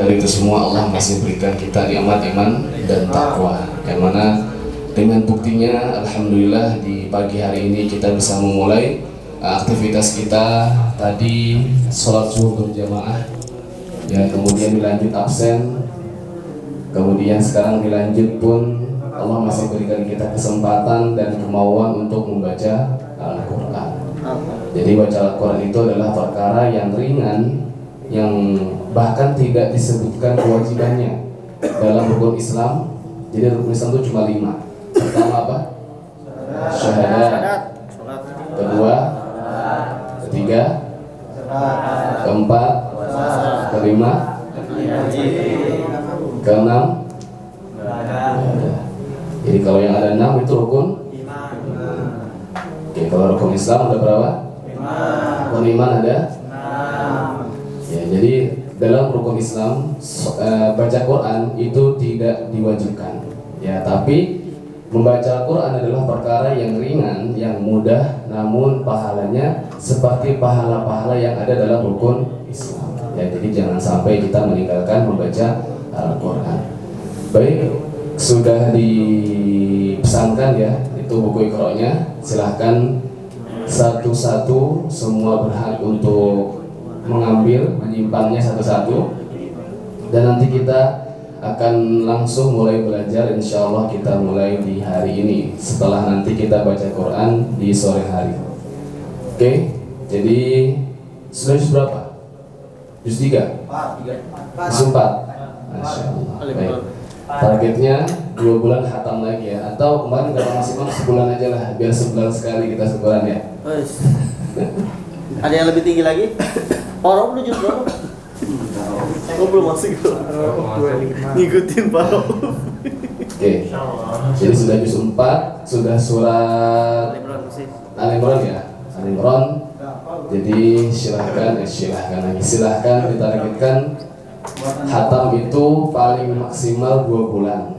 dari itu semua Allah masih berikan kita nikmat iman dan takwa. Yang mana dengan buktinya alhamdulillah di pagi hari ini kita bisa memulai aktivitas kita. Tadi sholat zuhur berjamaah, ya kemudian dilanjut absen, kemudian sekarang dilanjut pun Allah masih berikan kita kesempatan dan kemauan untuk membaca Al-Quran. Jadi baca Al-Quran itu adalah perkara yang ringan, yang bahkan tidak disebutkan kewajibannya dalam rukun Islam. Jadi rukun Islam itu cuma 5. Pertama apa? Syahadat. Kedua, ketiga, keempat, kelima, keenam. Jadi kalau yang ada 6 itu rukun. Oke, kalau rukun Islam ada berapa? 5. Rukun iman ada? Ya, jadi dalam rukun Islam baca Quran itu tidak diwajibkan. Ya, tapi membaca Quran adalah perkara yang ringan, yang mudah, namun pahalanya seperti pahala-pahala yang ada dalam rukun Islam. Ya, jadi jangan sampai kita meninggalkan membaca Al-Quran. Baik, sudah dipesankan ya, itu buku Iqra-nya. Silahkan satu-satu, semua berhak untuk mengambil, menyimpannya satu-satu. Dan nanti kita akan langsung mulai belajar. Insya Allah kita mulai di hari ini, setelah nanti kita baca Quran di sore hari. Oke, jadi sudah juz berapa? Juz 3? Juz 4? Masya Allah. Baik. Targetnya 2 bulan khatam lagi ya. Atau kemarin kalau maksimal sebulan aja lah, biar sebulan sekali kita syukuran ya. Ada yang lebih tinggi lagi? Paro belum juz berapa? Oh belum masih kok. Ngikutin Paro. Oke. Jadi sudah juz 4, sudah surat Al-Imran ya. Al-Imran. Jadi silahkan ditargetkan khatam itu paling maksimal 2 bulan.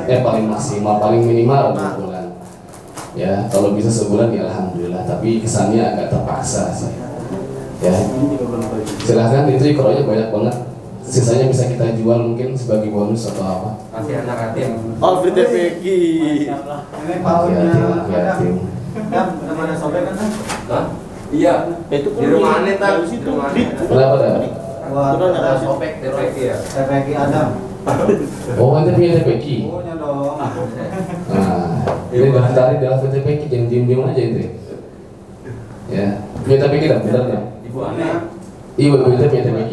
Ya, paling maksimal, paling minimal 2 bulan. Ya, kalau bisa sebulan ya alhamdulillah, tapi kesannya agak terpaksa sih. Ya, silahkan, itu Iqra-nya banyak banget. Sisanya bisa kita jual mungkin sebagai bonus atau apa. Kasih anak yatim. Alfred Peki. Yatim. Mana sobek kan? Hah? Iya. Itu Di rumah aneh tak? Di rumah aneh. Kenapa dah? Wah, ada sobek TPQ ya. TPQ Adam. Oh, itu punya TPQ. Oh, nya dong. Nah, ini daftarin dalam TPQ, jangan diem-diem aja itu. Ya, punya TPQ dah, benar dah. Ibu aneh. Iya, punya TPQ.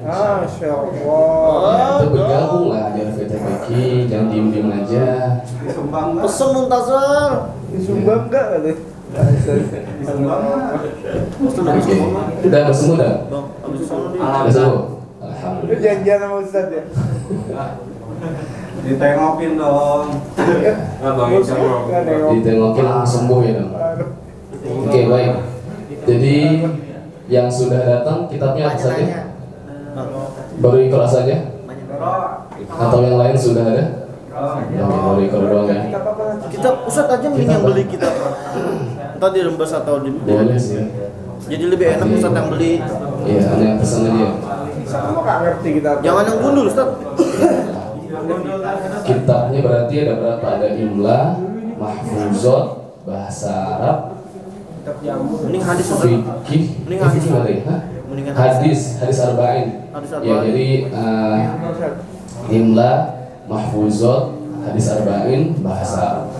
Masya Allah. Itu bergabung lah di TPQ, jangan diem-diem aja. Disumbang enggak? Pesen Muntazar. Disumbang enggak kali? Disumbang enggak? Udah bersembuh dah? Bang, habis sono dia. Udah sembuh? Lu Alhamdulillah. janjian sama Ustadz ya? Ditengokin dong. Bang, nggak nengok. Ditengokin langsung sembuh ya dong. Aduh. Oke, baik. Jadi yang sudah datang kitabnya apa saja? Baru Iqra saja? Atau yang lain sudah ada? Yang baru Iqra doang ya? Kita Ustadz aja mending yang beli kita. Entah di rembes atau di. Boleh sih. Jadi lebih enak Ustadz yang beli. Iya, hanya yang pesan aja. Kamu nggak ngerti kita. Jangan yang gundul Ustadz. Kitabnya berarti ada berapa? Ada Imla, Mahfuzot, Bahasa Arab, Mending hadis Ustadz. Fikih, Mending hadis. Fikih ada ya? Hah? Mendingan Hadis Arba'in. Hadis Ya, Arba'in. jadi Imla, Mahfuzot, Hadis Arba'in, Bahasa Arab.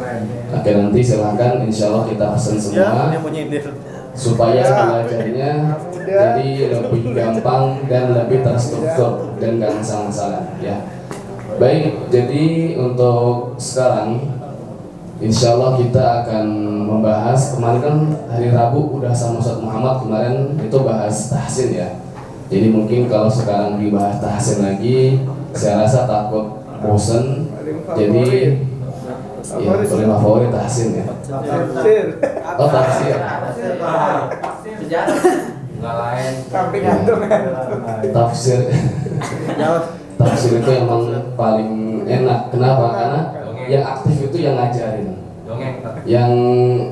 Oke, nanti silahkan, insya Allah kita pesan Ya, semua yang punya ide. supaya belajarnya jadi lebih gampang dan lebih terstruktur dan gak masalah-masalah ya. Baik, jadi untuk sekarang insya Allah kita akan membahas, kemarin kan hari Rabu udah sama Ustaz Muhammad, kemarin itu bahas tahsin ya. Jadi mungkin kalau sekarang dibahas tahsin lagi, saya rasa takut bosen. Jadi ya, paling favorit tahsin ya. Tafsir. Oh, tafsir. Sejarah. Enggak lain. Samping antum kan. Tafsir. Tafsir itu emang paling enak. Kenapa? Karena yang aktif itu yang ngajarin. Dongeng. Yang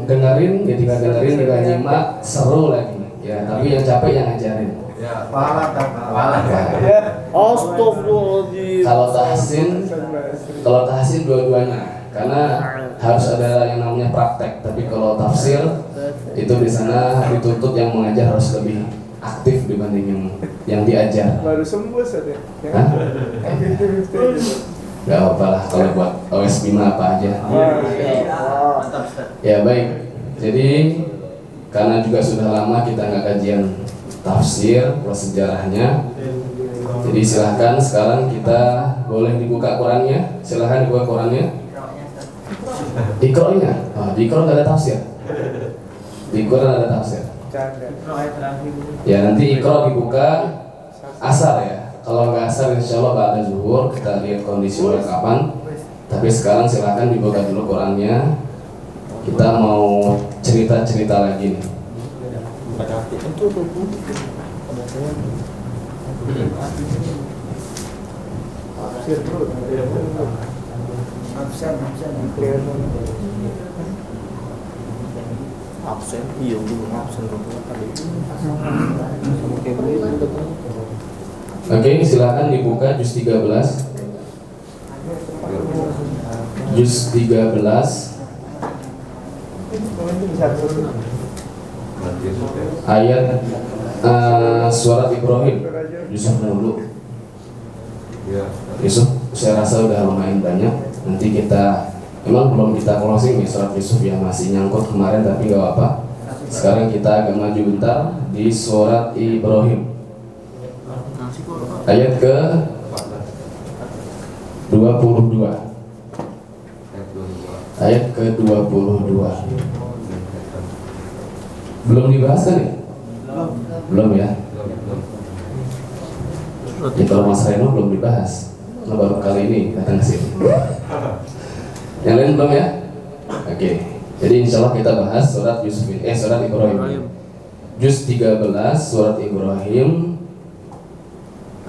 dengerin, ketika dengerin juga nyimak, seru lagi. Ya, tapi yang capek yang ngajarin. Ya, walat. Wah, Ya. Astagfirullahaladzim. Kalau tahsin dua-duanya, karena harus ada yang namanya praktek. Tapi kalau tafsir itu di sana dituntut yang mengajar harus lebih aktif dibanding yang diajar. Baru sembuh saja. Hah? Gak apa-apa lah kalau buat OS Bima apa aja. Mantap Ustaz. Ya baik. Jadi karena juga sudah lama kita nggak kajian tafsir plus sejarahnya. Jadi silahkan sekarang kita boleh dibuka Qurannya. Silahkan dibuka Qurannya. Iqra-nya. Di Iqra nggak ada tafsir. Di Quran ada tafsir. Ya nanti Iqra dibuka asar ya. Kalau nggak asar insya Allah pada zuhur kita lihat kondisi mulai kapan. Tapi sekarang silahkan dibuka dulu Qurannya. Kita mau cerita-cerita lagi nih. Absen, iya belum absen Oke, silakan dibuka juz 13. Juz 13 ayat surat Ibrahim. Yusuf dulu. Yusuf saya rasa udah lumayan banyak. Nanti kita memang belum kita closing nih surat Yusuf yang masih nyangkut kemarin, tapi gak apa-apa. Sekarang kita agak maju bentar di surat Ibrahim. Ayat ke 22. Ayat ke 22. Belum dibahas kan ya? Belum ya? Ya kalau Mas Reno belum dibahas, nah, baru kali ini datang ke sini. Yang lain belum ya? Oke. Jadi insya Allah kita bahas surat Yusuf surat Ibrahim. Juz 13 surat Ibrahim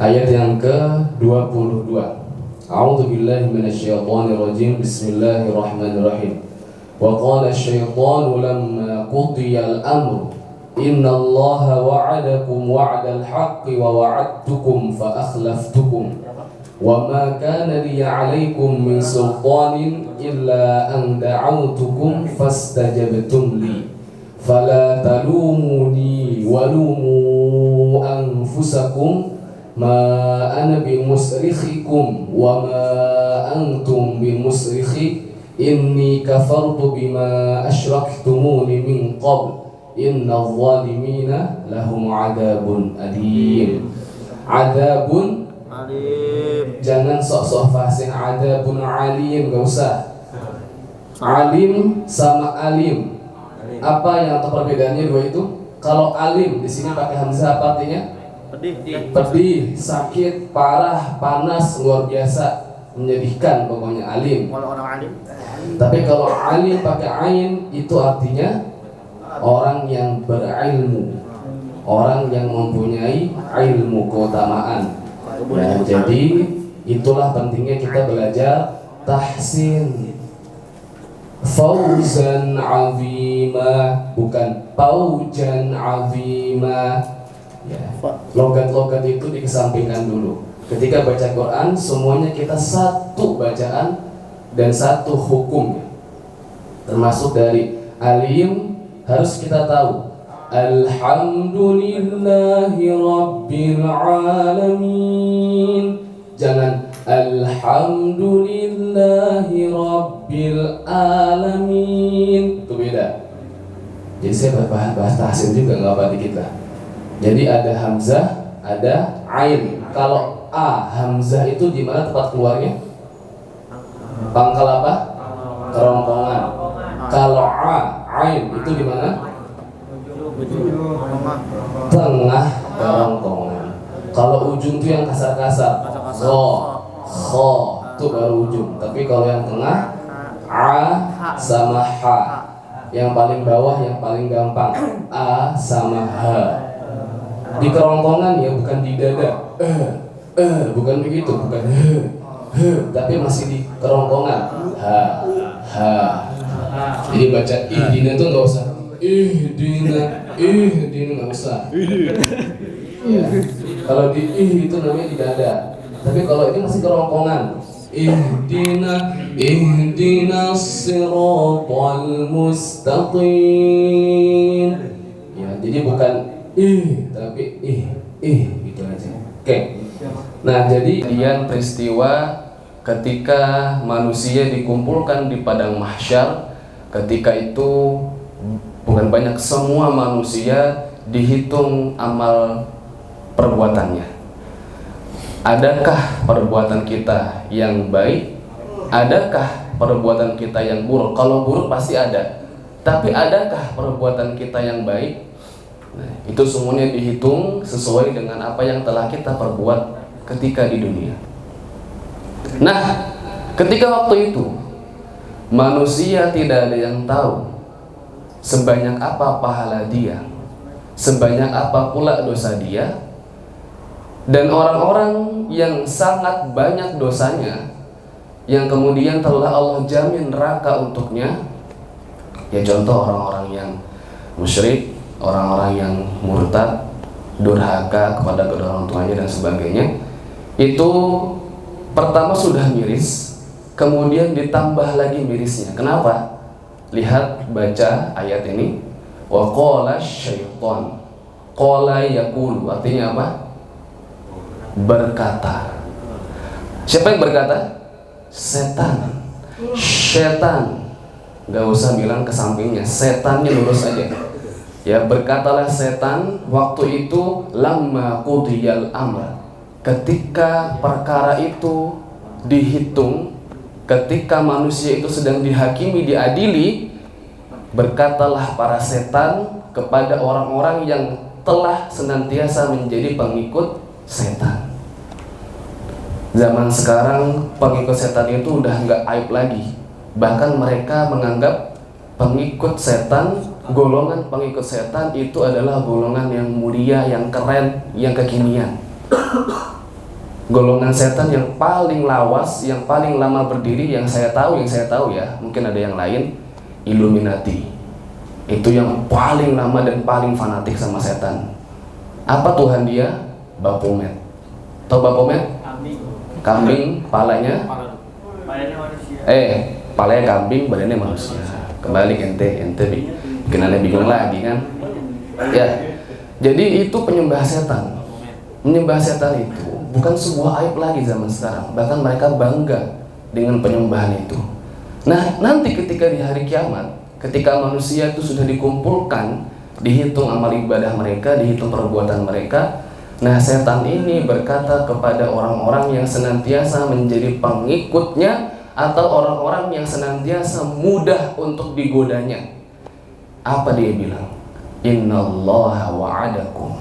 ayat yang ke-22. A'udzu billahi minasyaitonir rajim. Bismillahirrahmanirrahim. Wa qala asy-syaitanu lamma qudiya al-amru innallaha wa'adakum wa'dal haqqi wa wa'adtukum fa akhlaftukum wa ma kana li 'alaykum min sultanin illa an da'awtukum fastajabtum li fala talumuni wa lumu anfusakum ma ana bimusrikhikum wa ma antum bimusrikhi inni kafartu bima asyraktumuni min qabl innadh zalimina lahum adabun alim. Adabun alim. Jangan sok-sok fasih adabun alim, gak usah. Alim sama alim. Apa yang perbedaannya dua itu? Kalau alim di sini pakai hamzah apa artinya? Pedih, sakit, parah, panas, luar biasa, menyedihkan, pokoknya alim. Kalau orang alim. Tapi kalau alim pakai ain itu artinya orang yang berilmu, orang yang mempunyai ilmu keutamaan. Nah, jadi itulah pentingnya kita belajar tahsin. Fauzan azima, bukan paujan azima. Ya, logat-logat itu dikesampingkan dulu. Ketika baca Quran, semuanya kita satu bacaan dan satu hukum. Termasuk dari alim harus kita tahu. Alhamdulillahi Rabbil Alamin. Jangan Alhamdulillahi Rabbil Alamin. Itu beda. Jadi saya bahas tahsin juga nggak apa dikit lah. Jadi ada hamzah, ada ain. Kalau a hamzah itu di mana tempat keluarnya? Pangkal apa? Kerongkongan. Kalau a ain itu di mana? Tengah kerongkongan. Kalau ujung itu yang kasar-kasar. Kho itu baru ujung. Tapi kalau yang tengah a sama ha. Yang paling bawah yang paling gampang a sama ha. Di kerongkongan ya, bukan di dada. Bukan begitu, bukan tapi masih di kerongkongan. Ha. Jadi baca ihdina itu nggak usah ihdina nggak usah. Ya. Kalau di ih itu namanya tidak ada. Tapi kalau ini masih kerongkongan. Ihdina siratal mustaqim. Ya, jadi bukan tapi gitu aja. Oke. Nah, jadi kemudian peristiwa ketika manusia dikumpulkan di padang mahsyar, ketika itu bukan banyak, semua manusia dihitung amal perbuatannya. Adakah perbuatan kita yang baik? Adakah perbuatan kita yang buruk? Kalau buruk pasti ada. Tapi adakah perbuatan kita yang baik? Nah, itu semuanya dihitung sesuai dengan apa yang telah kita perbuat ketika di dunia. Nah, ketika waktu itu manusia tidak ada yang tahu sebanyak apa pahala dia, sebanyak apa pula dosa dia, dan orang-orang yang sangat banyak dosanya yang kemudian telah Allah jamin neraka untuknya. Ya, contoh orang-orang yang musyrik, orang-orang yang murtad, durhaka kepada kedua orang tuanya dan sebagainya. Itu pertama sudah miris, kemudian ditambah lagi mirisnya. Kenapa? Lihat, baca ayat ini. Wa qala syaitan. Qala yaqulu, artinya apa? Berkata. Siapa yang berkata? Setan. Setan. Gak usah bilang ke sampingnya, setannya lurus aja. Ya, berkatalah setan waktu itu lamma qudiyal amr. Ketika perkara itu dihitung, ketika manusia itu sedang dihakimi, diadili, berkatalah para setan kepada orang-orang yang telah senantiasa menjadi pengikut setan. Zaman sekarang pengikut setan itu udah nggak aib lagi. Bahkan mereka menganggap pengikut setan, golongan pengikut setan itu adalah golongan yang mulia, yang keren, yang kekinian. Golongan setan yang paling lawas, yang paling lama berdiri, yang saya tahu ya, mungkin ada yang lain, Illuminati. Itu yang paling lama dan paling fanatik sama setan. Apa Tuhan dia? Baphomet. Tahu Baphomet? Kambing, palanya manusia. Palanya kambing, badannya manusia. Kembali ente bikin aneh bingung lagi kan? Ya. Jadi itu penyembah setan. Menyembah setan itu bukan sebuah aib lagi zaman sekarang. Bahkan mereka bangga dengan penyembahan itu. Nah, nanti ketika di hari kiamat, ketika manusia itu sudah dikumpulkan, dihitung amal ibadah mereka, dihitung perbuatan mereka. Nah, setan ini berkata kepada orang-orang yang senantiasa menjadi pengikutnya atau orang-orang yang senantiasa mudah untuk digodanya. Apa dia bilang? Innallaha wa'adakum.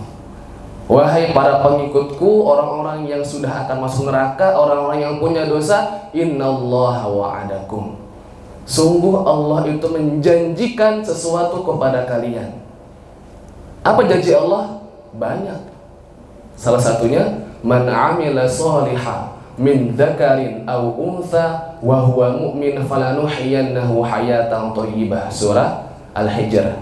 Wahai para pengikutku, orang-orang yang sudah akan masuk neraka, orang-orang yang punya dosa, innallaha wa'adakum. Sungguh Allah itu menjanjikan sesuatu kepada kalian. Apa janji Allah? Banyak. Salah satunya, man 'amila shalihan min dzakarin aw untha wa huwa mu'min falanuhyiyannahu hayatan thayyibah. Surah Al-Hijr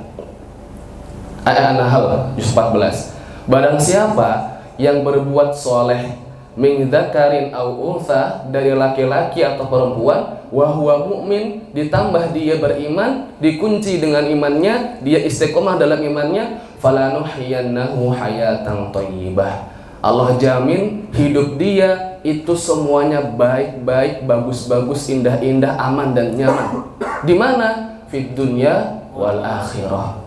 ayat An-Nahl juz 14. Barang siapa yang berbuat soleh min dzakarin aw untha, dari laki-laki atau perempuan, wa huwa mu'min, ditambah dia beriman, dikunci dengan imannya, dia istiqomah dalam imannya, falanuhyiyannahu hayatan thayyibah. Allah jamin hidup dia itu semuanya baik-baik, bagus-bagus, indah-indah, aman dan nyaman. Di mana? Fid dunya wal akhirah.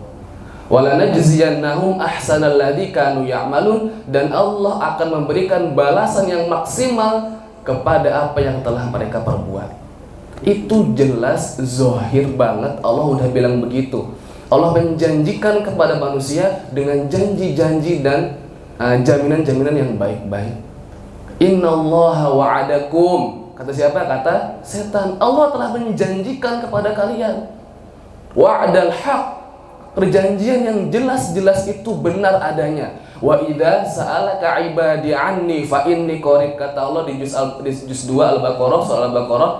Walanajziyannahum ahsanal ladzi kanu ya'malun, dan Allah akan memberikan balasan yang maksimal kepada apa yang telah mereka perbuat. Itu jelas zahir banget, Allah udah bilang begitu. Allah menjanjikan kepada manusia dengan janji-janji dan jaminan-jaminan yang baik-baik. Innallaha wa'adakum. Kata siapa? Kata setan. Allah telah menjanjikan kepada kalian wa'dal haq, perjanjian yang jelas-jelas itu benar adanya. Wa idza sa'alaka ibadi anni fa inni qarib, kata Allah di juz 2 Al-Baqarah, surah Al-Baqarah.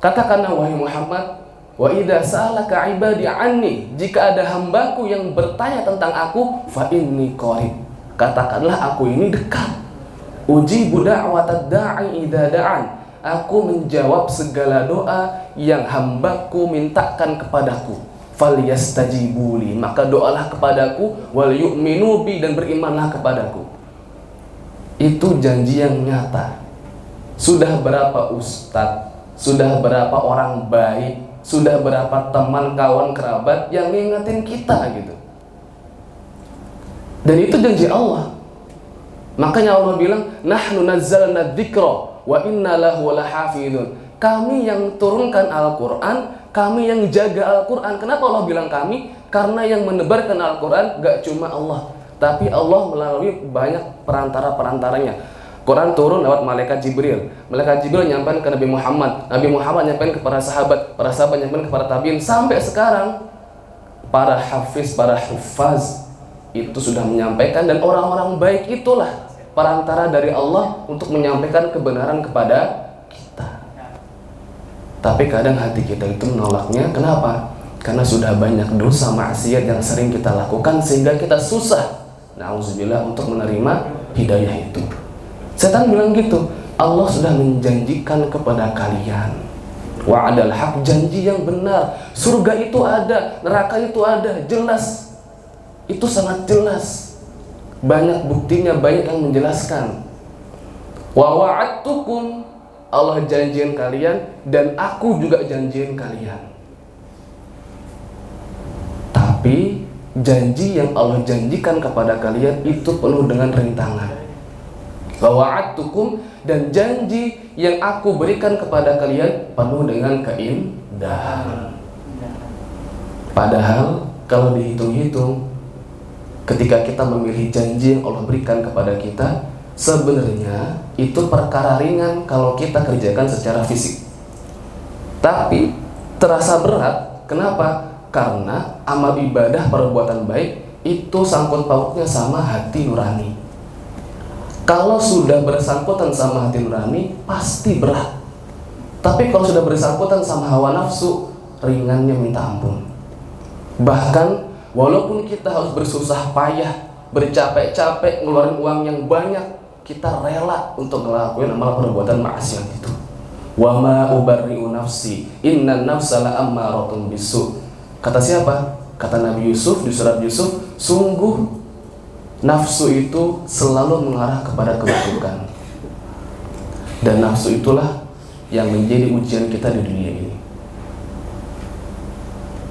Katakanlah wahai Muhammad, wa idza sa'alaka ibadi anni, jika ada hambaku yang bertanya tentang aku, fa inni qarib, katakanlah aku ini dekat. Ujibu da'watad da'i idza da'an. Aku menjawab segala doa yang hambaku mintakan kepadaku. Falyastajibuli, maka doalah kepadaku, wal yu'minu bi, dan berimanlah kepadaku. Itu janji yang nyata. Sudah berapa ustadz, sudah berapa orang baik, sudah berapa teman, kawan, kerabat yang ngingetin kita gitu. Dan itu janji Allah. Makanya Allah bilang, nahnu nazzalna dzikra wa inna lahu lahafizun. Kami yang turunkan Al-Quran, kami yang jaga Al-Quran. Kenapa Allah bilang kami? Karena yang menebarkan Al-Quran gak cuma Allah, tapi Allah melalui banyak perantara-perantaranya. Quran turun lewat malaikat Jibril. Malaikat Jibril nyampaikan ke Nabi Muhammad. Nabi Muhammad nyampaikan ke para sahabat. Para sahabat nyampaikan ke para tabiin. Sampai sekarang para hafiz, para hufaz itu sudah menyampaikan, dan orang-orang baik itulah perantara dari Allah untuk menyampaikan kebenaran kepada kita. Tapi kadang hati kita itu menolaknya. Kenapa? Karena sudah banyak dosa maksiat yang sering kita lakukan sehingga kita susah, na'udzubillah, untuk menerima hidayah itu. Setan bilang gitu, Allah sudah menjanjikan kepada kalian, wa'adal haq, janji yang benar. Surga itu ada, neraka itu ada, jelas. Itu sangat jelas. Banyak buktinya, banyak yang menjelaskan. Wa wa'adtukum, Allah janjiin kalian, dan aku juga janjiin kalian. Tapi janji yang Allah janjikan kepada kalian itu penuh dengan rintangan. Wa wa'adtukum, dan janji yang aku berikan kepada kalian penuh dengan keindahan. Padahal kalau dihitung-hitung, ketika kita memilih janji yang Allah berikan kepada kita, sebenarnya itu perkara ringan kalau kita kerjakan secara fisik. Tapi terasa berat. Kenapa? Karena amal ibadah, perbuatan baik itu sangkut pautnya sama hati nurani. Kalau sudah bersangkutan sama hati nurani, pasti berat. Tapi kalau sudah bersangkutan sama hawa nafsu, ringannya minta ampun. Bahkan walaupun kita harus bersusah payah, bercapek-capek, ngeluarin uang yang banyak, kita rela untuk ngelakuin amal perbuatan maksiat itu. Wa ma ubarri'u nafsi, innan nafsa la'ammaratun bisu. Kata siapa? Kata Nabi Yusuf di surat Yusuf, sungguh nafsu itu selalu mengarah kepada keburukan. Dan nafsu itulah yang menjadi ujian kita di dunia ini.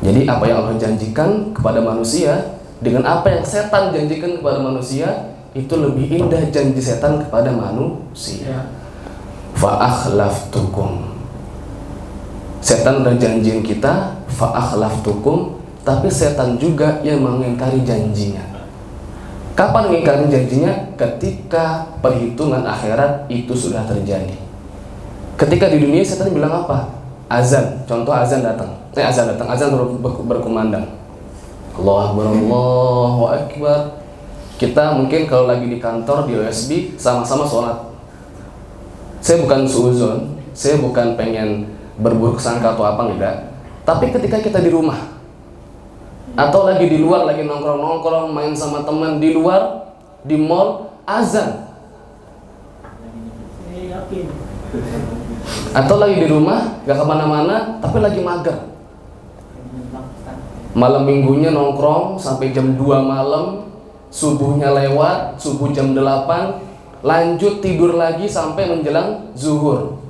Jadi apa yang Allah janjikan kepada manusia dengan apa yang setan janjikan kepada manusia, itu lebih indah janji setan kepada manusia. Fa'akhlaftukum, setan udah janjiin kita, fa'akhlaftukum, tapi setan juga yang mengingkari janjinya. Kapan mengingkari janjinya? Ketika perhitungan akhirat itu sudah terjadi. Ketika di dunia setan bilang apa? Azan, contoh azan datang. Azan berkumandang. Allahu Akbar, Allahu Akbar. Kita mungkin kalau lagi di kantor, di OSB, sama-sama sholat. Saya bukan suuzon, saya bukan pengen berburuk sangka atau apa, enggak. Tapi ketika kita di rumah, atau lagi di luar, lagi nongkrong-nongkrong, main sama teman di luar, di mall, azan. Atau lagi di rumah, gak kemana-mana, tapi lagi mager. Malam minggunya nongkrong sampai jam 2 malam, subuhnya lewat, subuh jam 8, lanjut tidur lagi sampai menjelang zuhur.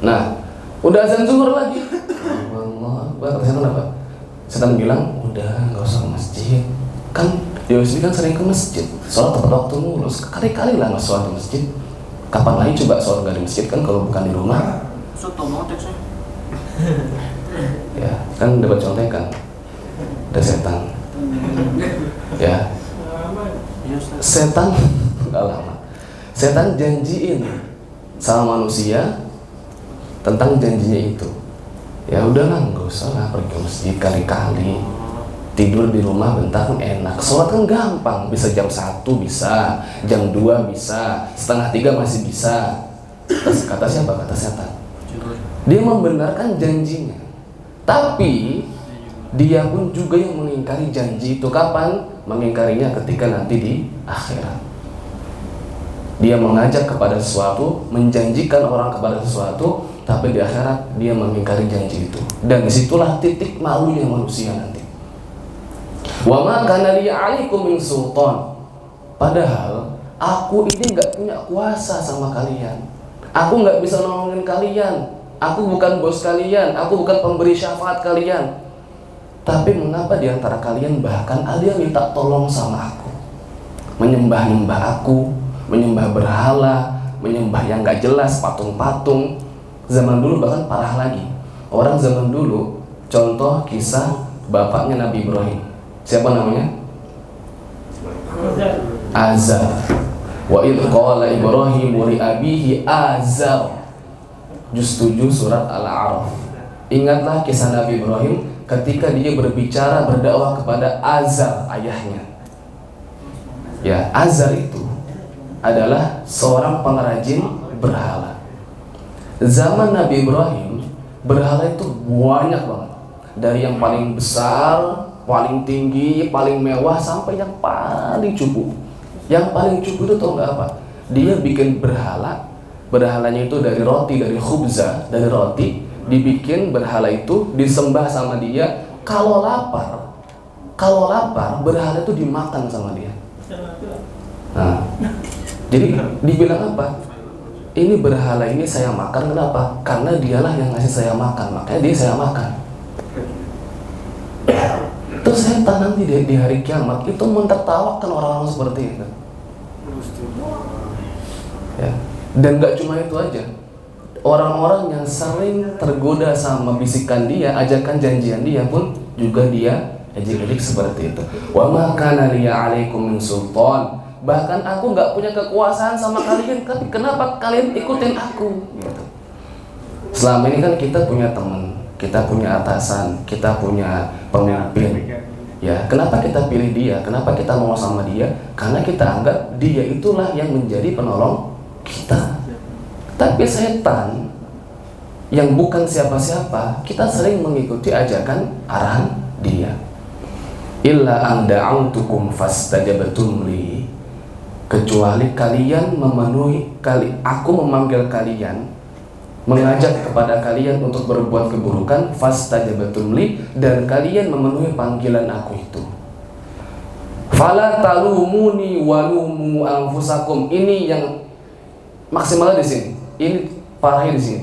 Nah, udah azan zuhur lagi. Allah, setan apa? Setan bilang, udah gak usah ke masjid. Kan di OSB kan sering ke masjid, sholat tepat waktu mulu, sekali-kali lah nggak sholat di masjid. Kapan lagi coba sholat nggak di masjid kan kalau bukan di rumah? Ya, kan dapat contekan. Ada setan. Ya. Setan enggak lama. Setan janjiin sama manusia tentang janjinya itu. Ya udahlah, nggak usah lah pergi ke masjid kali-kali. Tidur di rumah bentar kan enak. Sholat kan gampang, bisa jam 1 bisa, jam 2 bisa, setengah 3 masih bisa. Terus kata siapa? Kata setan. Dia membenarkan janjinya. Tapi dia pun juga yang mengingkari janji itu. Kapan? Mengingkarinya ketika nanti di akhirat. Dia mengajak kepada sesuatu, menjanjikan orang kepada sesuatu, tapi di akhirat dia mengingkari janji itu. Dan disitulah titik malunya manusia nanti. Wa ma kana li 'alaikum min sultan. Padahal aku ini nggak punya kuasa sama kalian. Aku nggak bisa nolongin kalian. Aku bukan bos kalian. Aku bukan pemberi syafaat kalian. Tapi mengapa di antara kalian bahkan ada yang minta tolong sama aku, menyembah-nyembah aku, menyembah berhala, menyembah yang nggak jelas, patung-patung. Zaman dulu bahkan parah lagi. Orang zaman dulu, contoh kisah bapaknya Nabi Ibrahim. Siapa namanya? Azar. Wa idh qala Ibrahim li abihi Azar. Juz 7 surat Al-A'raf. Ingatlah kisah Nabi Ibrahim ketika dia berbicara berdakwah kepada Azar, ayahnya. Ya, Azar itu adalah seorang pengrajin berhala. Zaman Nabi Ibrahim, berhala itu banyak banget. Dari yang paling besar, paling tinggi, paling mewah, sampai yang paling cupu. Yang paling cupu itu tau nggak apa? Dia bikin berhala. Berhalanya itu dari roti, dari khubza, dari roti. Dibikin berhala itu, disembah sama dia. Kalau lapar, berhala itu dimakan sama dia. Nah, jadi dibilang apa? Ini berhala ini saya makan, kenapa? Karena dialah yang ngasih saya makan, makanya dia saya makan. Terus setan nanti di hari kiamat itu mentertawakan orang-orang seperti itu. Ya. Dan gak cuma itu aja. Orang-orang yang sering tergoda sama bisikan dia, ajakan janjian dia pun juga dia ejek-ejek seperti itu. Wa ma kana liya 'alaikum min sultan. Bahkan aku nggak punya kekuasaan sama kalian, tapi kenapa kalian ikutin aku? Gitu. Selama ini kan kita punya teman, kita punya atasan, kita punya pemimpin. Ya, kenapa kita pilih dia? Kenapa kita mau sama dia? Karena kita anggap dia itulah yang menjadi penolong kita. Tapi setan yang bukan siapa-siapa, kita sering mengikuti ajakan arahan dia. Illa an da'autukum fastajabtum li. Kecuali kalian memenuhi aku memanggil kalian, mengajak kepada kalian untuk berbuat keburukan, fastajabtum li, dan kalian memenuhi panggilan aku itu. Fala talumuni walumu anfusakum. Ini yang maksimal di sini. Ini parahnya di sini.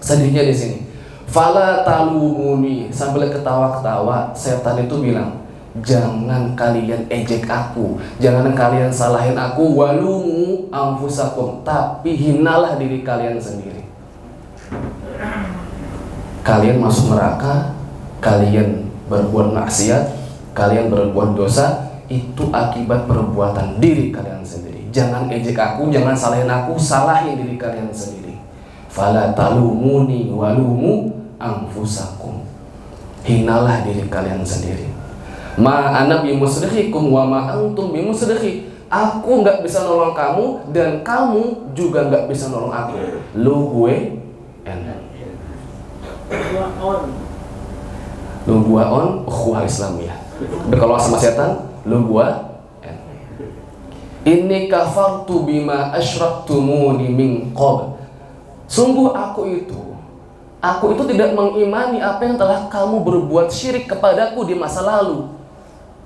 Sedihnya di sini. Fala talumuni, sambil ketawa-ketawa setan itu bilang, jangan kalian ejek aku, jangan kalian salahin aku, walumu anfusakum, tapi hinalah diri kalian sendiri. Kalian masuk neraka, kalian berbuat maksiat, kalian berbuat dosa, itu akibat perbuatan diri kalian sendiri. Jangan ejek aku, jangan salahin aku, salahin diri kalian sendiri. Fala talumuni walumu anfusakum, hinalah diri kalian sendiri. Ma ana bimusrikhikum wa ma antum bimusrikhi. Aku nggak bisa nolong kamu dan kamu juga nggak bisa nolong aku. Lu gue en. Lu gua on ukhuwah Islamiyah. Kalau sama setan, lu gua en. Inni kafartu bima asyraktumuni min qabl. Sungguh aku itu tidak mengimani apa yang telah kamu berbuat syirik kepadaku di masa lalu.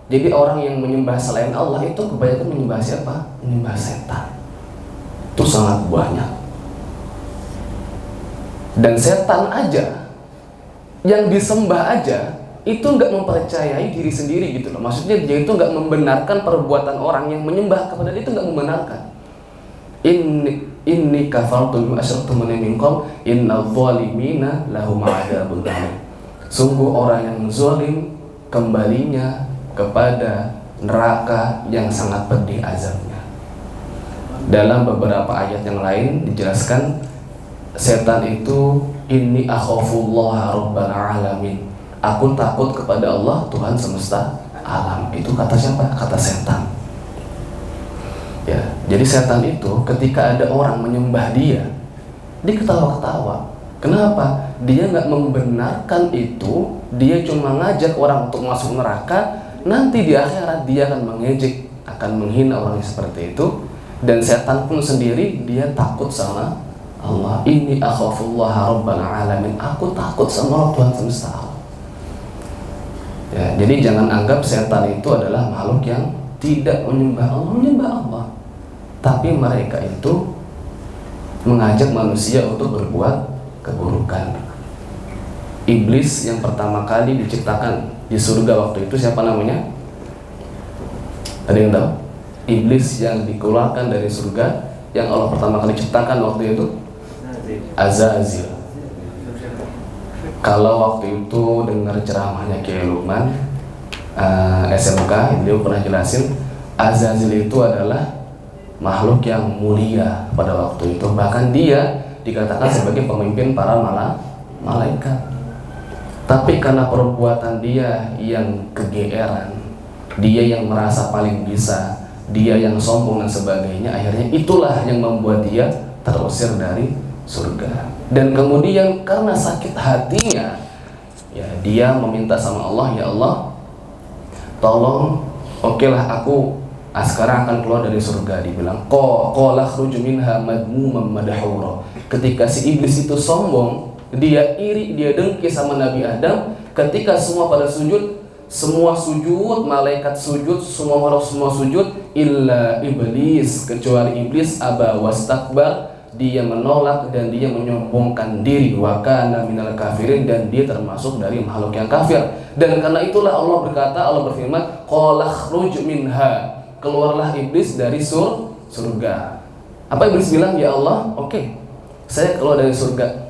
Jadi orang yang menyembah selain Allah itu kebanyakan menyembah siapa? Menyembah setan. Itu sangat banyak. Dan setan aja, yang disembah aja, itu nggak mempercayai diri sendiri gitu loh. Maksudnya dia itu nggak membenarkan perbuatan orang yang menyembah kepada dia, itu nggak membenarkan. Inni kafartu bima asyraktumuni min qabl innadh dhalimina lahum 'adzabun alim. Sungguh orang yang zalim kembalinya kepada neraka yang sangat pedih azabnya. Dalam beberapa ayat yang lain dijelaskan setan itu inni akhafullaha rabbal alamin. Aku takut kepada Allah Tuhan semesta alam. Itu kata siapa? Kata setan. Ya, jadi setan itu ketika ada orang menyembah dia ketawa-ketawa. Kenapa? Dia nggak membenarkan itu dia cuma ngajak orang untuk masuk neraka, nanti di akhirat dia akan mengejek, akan menghina orang yang seperti itu. Dan setan pun sendiri dia takut sama Allah. Inni akhafullah rabbal alamin, aku takut sama Allah Tuhan semesta alam. Ya, jadi jangan anggap setan itu adalah makhluk yang tidak menyembah Allah, menyembah Allah. Tapi mereka itu mengajak manusia untuk berbuat keburukan. Iblis yang pertama kali diciptakan di surga waktu itu siapa namanya? Ada yang tahu? Iblis yang dikeluarkan dari surga yang Allah pertama kali ciptakan waktu itu Azazil. Kalau waktu itu dengar ceramahnya Kiai Lukman SMK, beliau pernah jelasin Azazil itu adalah makhluk yang mulia pada waktu itu. Bahkan dia dikatakan sebagai pemimpin para malaikat. Tapi karena perbuatan dia yang kegeeran, dia yang merasa paling bisa, dia yang sombong dan sebagainya, akhirnya itulah yang membuat dia terusir dari surga. Dan kemudian karena sakit hatinya, ya dia meminta sama Allah, ya Allah, tolong, okelah aku sekarang akan keluar dari surga. Dibilang, qala khruj minha madmuman madhura. Ketika si iblis itu sombong, dia iri, dia dengki sama Nabi Adam. Ketika semua pada sujud, semua sujud, malaikat sujud, semua makhluk semua sujud, illa iblis, kecuali iblis, aba wastakbar, dia menolak dan dia menyombongkan diri, wa kana minal kafirin, dan dia termasuk dari makhluk yang kafir. Dan karena itulah Allah berkata, Allah berfirman, qala khruj minha, keluarlah iblis dari surga. Apa iblis bilang? Ya Allah, oke, saya keluar dari surga,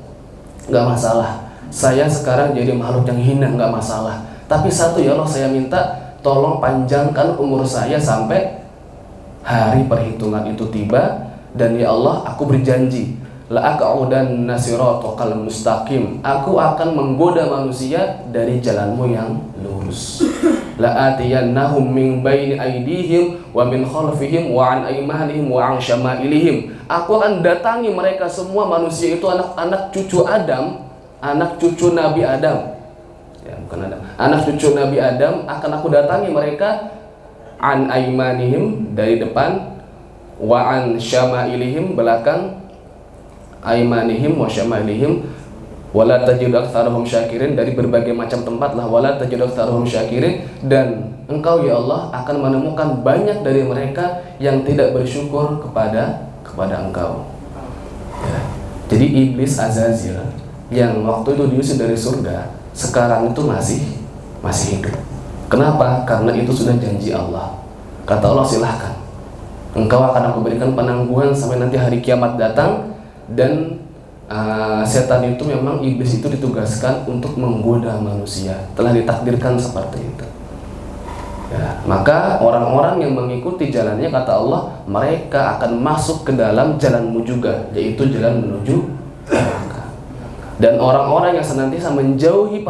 nggak masalah. Saya sekarang jadi makhluk yang hina, nggak masalah. Tapi satu ya Allah, saya minta tolong panjangkan umur saya sampai hari perhitungan itu tiba. Dan ya Allah, aku berjanji, la aq'udanna siratal mustaqim, aku akan menggoda manusia dari jalanmu yang lurus. La atiyannahum min baini aydihim wa min khalfihim wa an aymanihim wa an syama'ilihim. Aku akan datangi mereka semua, manusia itu anak-anak cucu Adam, anak cucu Nabi Adam. Ya, bukan Adam. Anak cucu Nabi Adam akan aku datangi mereka, an aymanihim dari depan, wa an syama'ilihim belakang, aymanihim wa syama'ilihim, wala tajidu aktsaruhum syakirin, dari berbagai macam tempat lah, wala tajidu aktsaruhum syakirin, dan Engkau ya Allah akan menemukan banyak dari mereka yang tidak bersyukur kepada Engkau. Ya. Jadi iblis Azazil yang waktu itu diusir dari surga, sekarang itu masih hidup. Kenapa? Karena itu sudah janji Allah. Kata Allah, silahkan, engkau akan aku berikan penangguhan sampai nanti hari kiamat datang. Dan setan itu memang, iblis itu ditugaskan untuk menggoda manusia, telah ditakdirkan seperti itu. Ya, maka orang-orang yang mengikuti jalannya, kata Allah, mereka akan masuk ke dalam jalanmu juga, yaitu jalan menuju neraka. Dan orang-orang yang senantiasa menjauhi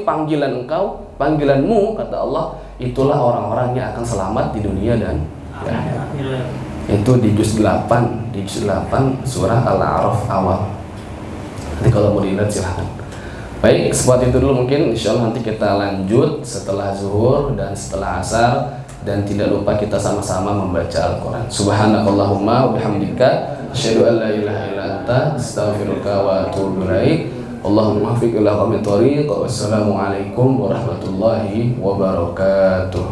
panggilan engkau, panggilanmu, kata Allah, itulah orang-orang yang akan selamat di dunia dan di akhirat. Itu di juz 8 surah Al-A'raf awal. Nanti kalau mau dilihat silahkan. Baik, seperti itu dulu mungkin. Insya Allah nanti kita lanjut setelah zuhur dan setelah asar. Dan tidak lupa kita sama-sama membaca Al-Quran. Subhanakallahumma wa bihamdika, asyhadu an la ilaha illa anta, astaghfiruka wa atubu ilaik. Allahumma waffiq ila aqwamit thoriq. Wassalamualaikum warahmatullahi wabarakatuh.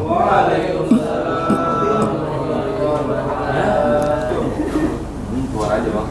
Keluar aja bang.